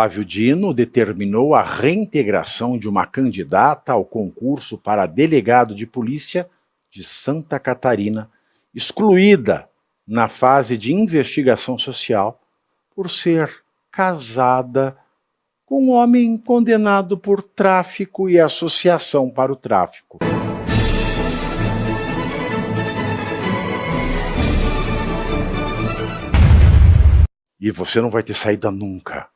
Flávio Dino determinou a reintegração de uma candidata ao concurso para delegado de polícia de Santa Catarina, excluída na fase de investigação social por ser casada com um homem condenado por tráfico e associação para o tráfico. E você não vai ter saída nunca.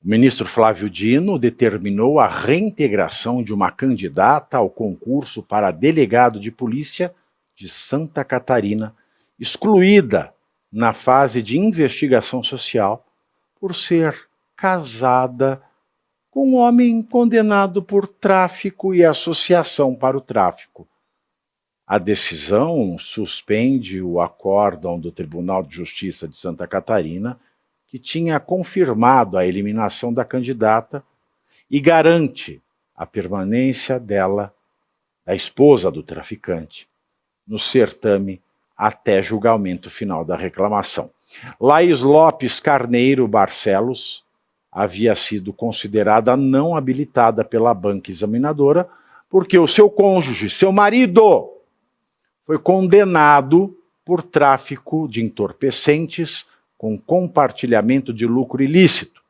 O ministro Flávio Dino determinou a reintegração de uma candidata ao concurso para delegado de polícia de Santa Catarina, excluída na fase de investigação social por ser casada com um homem condenado por tráfico e associação para o tráfico. A decisão suspende o acórdão do Tribunal de Justiça de Santa Catarina, que tinha confirmado a eliminação da candidata e garante a permanência dela, da esposa do traficante, no certame até julgamento final da reclamação. Laís Lopes Carneiro Barcelos havia sido considerada não habilitada pela banca examinadora porque o seu cônjuge, seu marido, foi condenado por tráfico de entorpecentes com compartilhamento de lucro ilícito.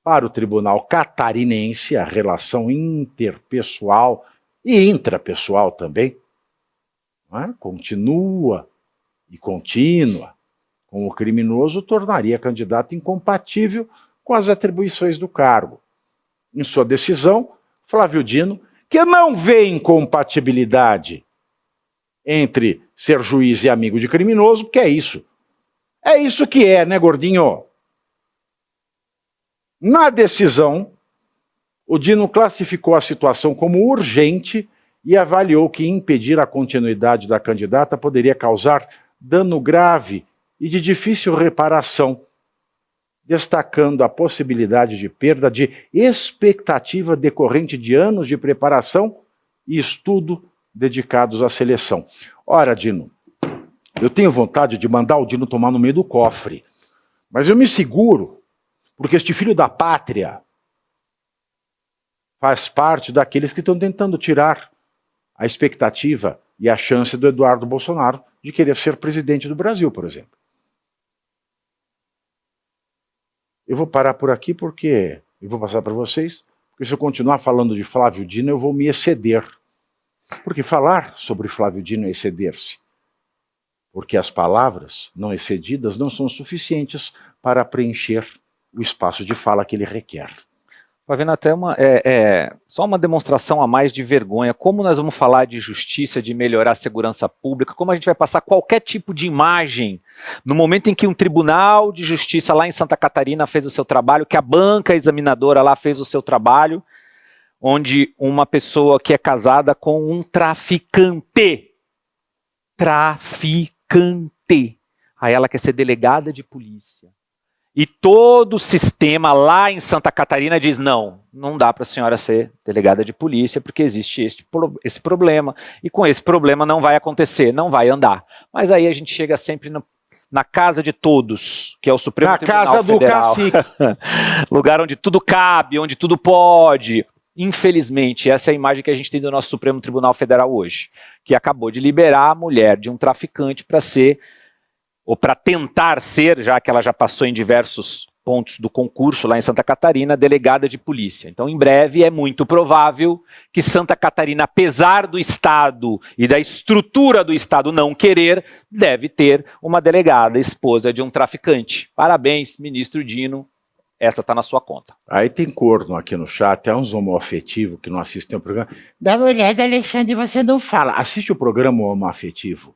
Para o tribunal catarinense, a relação interpessoal e intrapessoal também continua e contínua com o criminoso tornaria a candidata incompatível com as atribuições do cargo. Em sua decisão, Flávio Dino, que não vê incompatibilidade entre ser juiz e amigo de criminoso, porque é isso. É isso que é, né, gordinho? Na decisão, o Dino classificou a situação como urgente e avaliou que impedir a continuidade da candidata poderia causar dano grave e de difícil reparação, destacando a possibilidade de perda de expectativa decorrente de anos de preparação e estudo dedicados à seleção. Ora, Dino, eu tenho vontade de mandar o Dino tomar no meio do cofre, mas eu me seguro, porque este filho da pátria faz parte daqueles que estão tentando tirar a expectativa e a chance do Eduardo Bolsonaro de querer ser presidente do Brasil, por exemplo. Eu vou parar por aqui porque eu vou passar para vocês, porque se eu continuar falando de Flávio Dino, eu vou me exceder. Porque falar sobre Flávio Dino é exceder-se. Porque as palavras não excedidas não são suficientes para preencher o espaço de fala que ele requer. Vai vendo até só uma demonstração a mais de vergonha. Como nós vamos falar de justiça, de melhorar a segurança pública, como a gente vai passar qualquer tipo de imagem no momento em que um tribunal de justiça lá em Santa Catarina fez o seu trabalho, que a banca examinadora lá fez o seu trabalho, onde uma pessoa que é casada com um traficante, aí ela quer ser delegada de polícia. E todo o sistema lá em Santa Catarina diz, não dá para a senhora ser delegada de polícia, porque existe esse problema, e com esse problema não vai acontecer, não vai andar. Mas aí a gente chega sempre na casa de todos, que é o Supremo Tribunal Federal. Na casa do cacique. Lugar onde tudo cabe, onde tudo pode. Infelizmente, essa é a imagem que a gente tem do nosso Supremo Tribunal Federal hoje, que acabou de liberar a mulher de um traficante para ser, ou para tentar ser, já que ela já passou em diversos pontos do concurso lá em Santa Catarina, delegada de polícia. Então, em breve, é muito provável que Santa Catarina, apesar do Estado e da estrutura do Estado não querer, deve ter uma delegada esposa de um traficante. Parabéns, ministro Dino. Essa está na sua conta. Aí tem corno aqui no chat, é uns homoafetivos que não assistem o programa. Dá uma olhada, Alexandre, você não fala. Assiste o programa homoafetivo.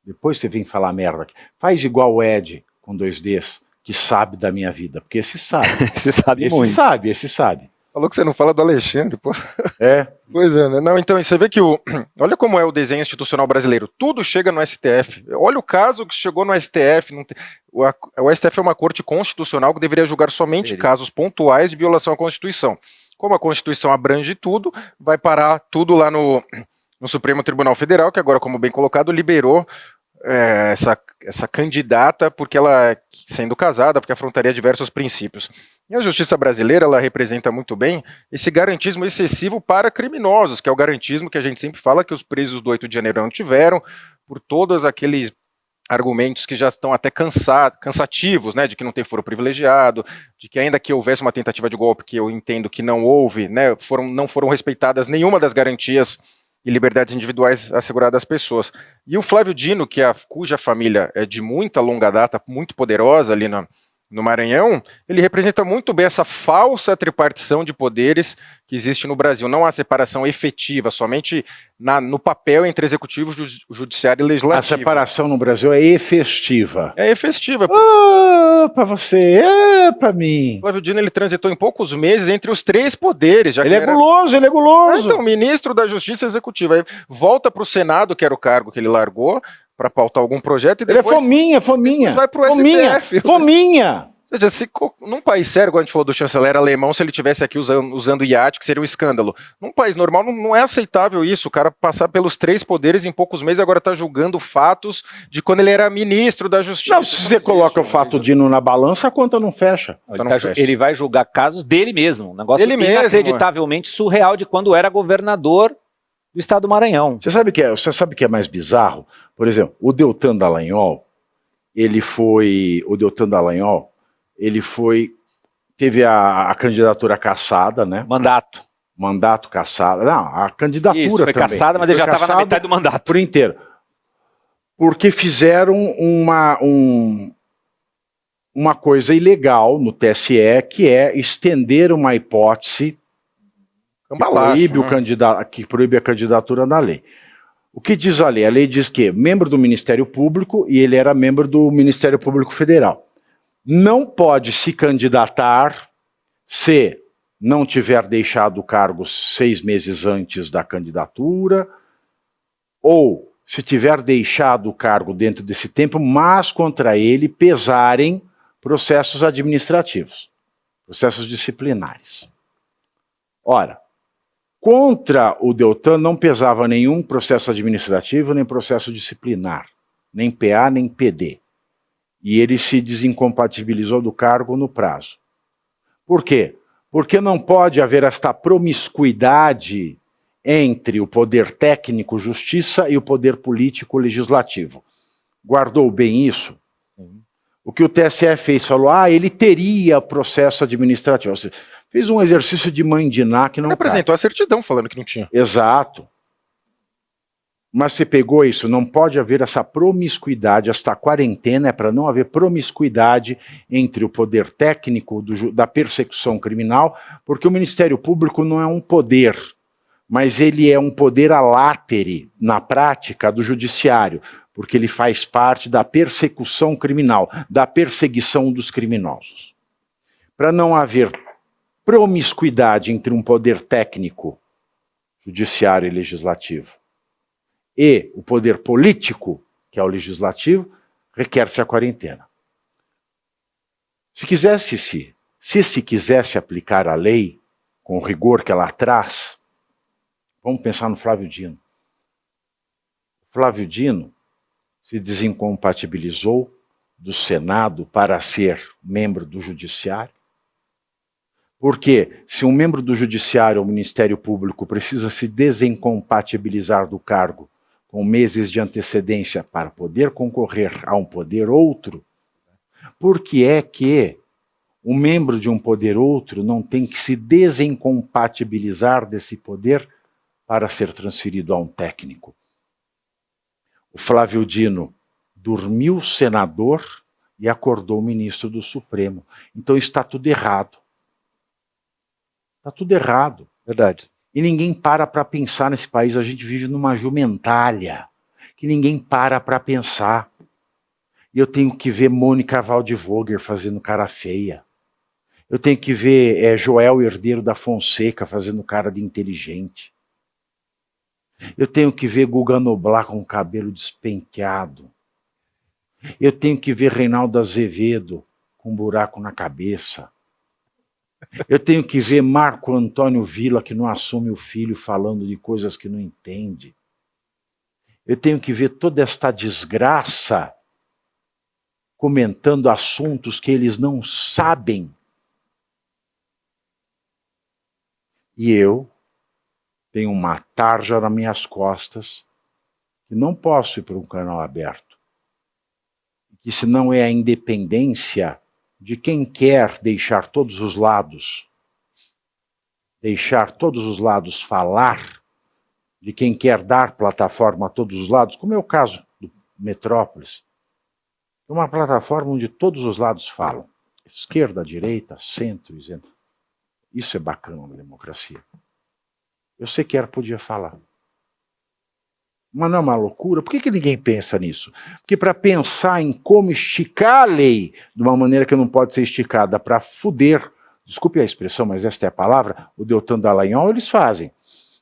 Depois você vem falar merda aqui. Faz igual o Ed, com 2 Ds, que sabe da minha vida. Porque esse sabe. Esse sabe muito. Esse sabe. Falou que você não fala do Alexandre, pô. É. Pois é, né? Não, então, você vê que olha como é o desenho institucional brasileiro. Tudo chega no STF. Olha o caso que chegou no STF. O STF é uma corte constitucional que deveria julgar somente casos pontuais de violação à Constituição. Como a Constituição abrange tudo, vai parar tudo lá no Supremo Tribunal Federal, que agora, como bem colocado, liberou essa candidata porque ela, sendo casada, porque afrontaria diversos princípios. E a justiça brasileira, ela representa muito bem esse garantismo excessivo para criminosos, que é o garantismo que a gente sempre fala que os presos do 8 de janeiro não tiveram, por todos aqueles argumentos que já estão até cansativos, né, de que não tem foro privilegiado, de que ainda que houvesse uma tentativa de golpe, que eu entendo que não houve, né, não foram respeitadas nenhuma das garantias e liberdades individuais asseguradas às pessoas. E o Flávio Dino, cuja família é de muita longa data, muito poderosa ali no Maranhão, ele representa muito bem essa falsa tripartição de poderes que existe no Brasil. Não há separação efetiva, somente no papel entre executivo, judiciário e legislativo. A separação no Brasil é efetiva. É efetiva. Para você, para mim. O Flávio Dino, ele transitou em poucos meses entre os 3 poderes. Já ele é guloso, ele é guloso. Então, ministro da Justiça Executiva. Aí volta para o Senado, que era o cargo que ele largou, para pautar algum projeto. E depois, ele é fominha. Vai para o STF. Fominha. Ou seja, num país sério, igual a gente falou do chanceler alemão, se ele tivesse aqui usando iate, que seria um escândalo. Num país normal, não é aceitável isso, o cara passar pelos 3 poderes em poucos meses e agora está julgando fatos de quando ele era ministro da Justiça. Não, se você coloca o fato Dino na balança, a conta não fecha. Ele vai julgar casos dele mesmo, um negócio inacreditavelmente mesmo, surreal de quando era governador do estado do Maranhão. Você sabe o que é mais bizarro? Por exemplo, o Deltan Dallagnol, teve a candidatura cassada, né? Mandato cassado. Não, a candidatura Isso, foi também. cassada, mas ele já estava na metade do mandato. Por inteiro. Porque fizeram uma coisa ilegal no TSE, que é estender uma hipótese que proíbe a candidatura na lei. O que diz a lei? A lei diz que membro do Ministério Público, e ele era membro do Ministério Público Federal, não pode se candidatar se não tiver deixado o cargo 6 meses antes da candidatura, ou se tiver deixado o cargo dentro desse tempo, mas contra ele pesarem processos administrativos, processos disciplinares. Ora, contra o Deltan não pesava nenhum processo administrativo, nem processo disciplinar, nem PA, nem PD. E ele se desincompatibilizou do cargo no prazo. Por quê? Porque não pode haver esta promiscuidade entre o poder técnico, justiça, e o poder político, legislativo. Guardou bem isso? Sim. O que o TSE fez, falou, ele teria processo administrativo. Ou seja, fez um exercício de mandinar que não... Ele apresentou a certidão falando que não tinha. Exato. Mas você pegou isso, não pode haver essa promiscuidade, esta quarentena é para não haver promiscuidade entre o poder técnico da persecução criminal, porque o Ministério Público não é um poder, mas ele é um poder a látere, na prática, do judiciário, porque ele faz parte da persecução criminal, da perseguição dos criminosos. Para não haver promiscuidade entre um poder técnico, judiciário e legislativo, e o poder político, que é o legislativo, requer-se a quarentena. Se se quisesse aplicar a lei com o rigor que ela traz, vamos pensar no Flávio Dino. Flávio Dino se desincompatibilizou do Senado para ser membro do Judiciário. Porque se um membro do Judiciário ou Ministério Público precisa se desincompatibilizar do cargo com meses de antecedência para poder concorrer a um poder outro, por que é que o membro de um poder outro não tem que se desincompatibilizar desse poder para ser transferido a um técnico? O Flávio Dino dormiu senador e acordou ministro do Supremo. Então está tudo errado. Está tudo errado. Verdade. E ninguém para pensar nesse país. A gente vive numa jumentalha que ninguém para pensar. E eu tenho que ver Mônica Waldvogel fazendo cara feia. Eu tenho que ver Joel Herdeiro da Fonseca fazendo cara de inteligente. Eu tenho que ver Guga Noblar com o cabelo despenteado. Eu tenho que ver Reinaldo Azevedo com um buraco na cabeça. Eu tenho que ver Marco Antônio Villa, que não assume o filho, falando de coisas que não entende. Eu tenho que ver toda esta desgraça comentando assuntos que eles não sabem. E eu tenho uma tarja nas minhas costas que não posso ir para um canal aberto. Que se não é a independência de quem quer deixar todos os lados falar, de quem quer dar plataforma a todos os lados, como é o caso do Metrópolis. É uma plataforma onde todos os lados falam. Esquerda, direita, centro, isento. Isso é bacana na democracia. Eu sequer podia falar. Mas não é uma loucura? Por que ninguém pensa nisso? Porque para pensar em como esticar a lei de uma maneira que não pode ser esticada para fuder, desculpe a expressão, mas esta é a palavra, o Deltan Dallagnol, eles fazem.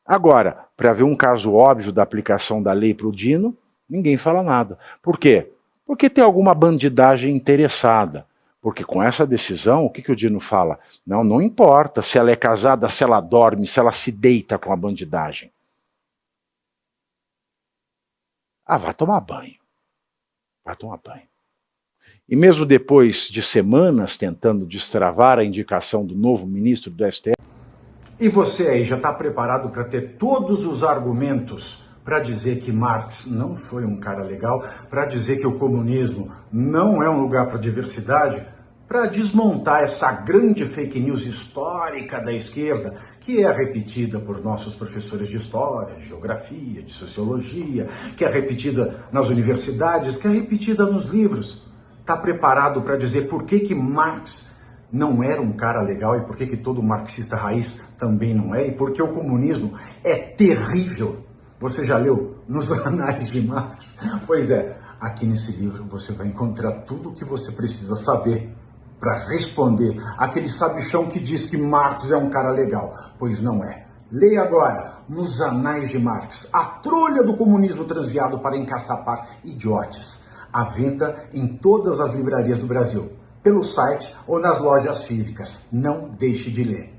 Agora, para ver um caso óbvio da aplicação da lei para o Dino, ninguém fala nada. Por quê? Porque tem alguma bandidagem interessada. Porque com essa decisão, o que o Dino fala? Não importa se ela é casada, se ela dorme, se ela se deita com a bandidagem. Ah, vai tomar banho. Vai tomar banho. E mesmo depois de semanas tentando destravar a indicação do novo ministro do STF... E você aí já está preparado para ter todos os argumentos para dizer que Marx não foi um cara legal, para dizer que o comunismo não é um lugar para diversidade, para desmontar essa grande fake news histórica da esquerda, que é repetida por nossos professores de história, de geografia, de sociologia, que é repetida nas universidades, que é repetida nos livros. Está preparado para dizer por que Marx não era um cara legal e por que todo marxista raiz também não é, e porque o comunismo é terrível. Você já leu nos Anais de Marx? Pois é, aqui nesse livro você vai encontrar tudo o que você precisa saber para responder aquele sabichão que diz que Marx é um cara legal, pois não é. Leia agora, nos Anais de Marx, a trolha do comunismo transviado para encaçapar idiotes. À venda em todas as livrarias do Brasil, pelo site ou nas lojas físicas. Não deixe de ler.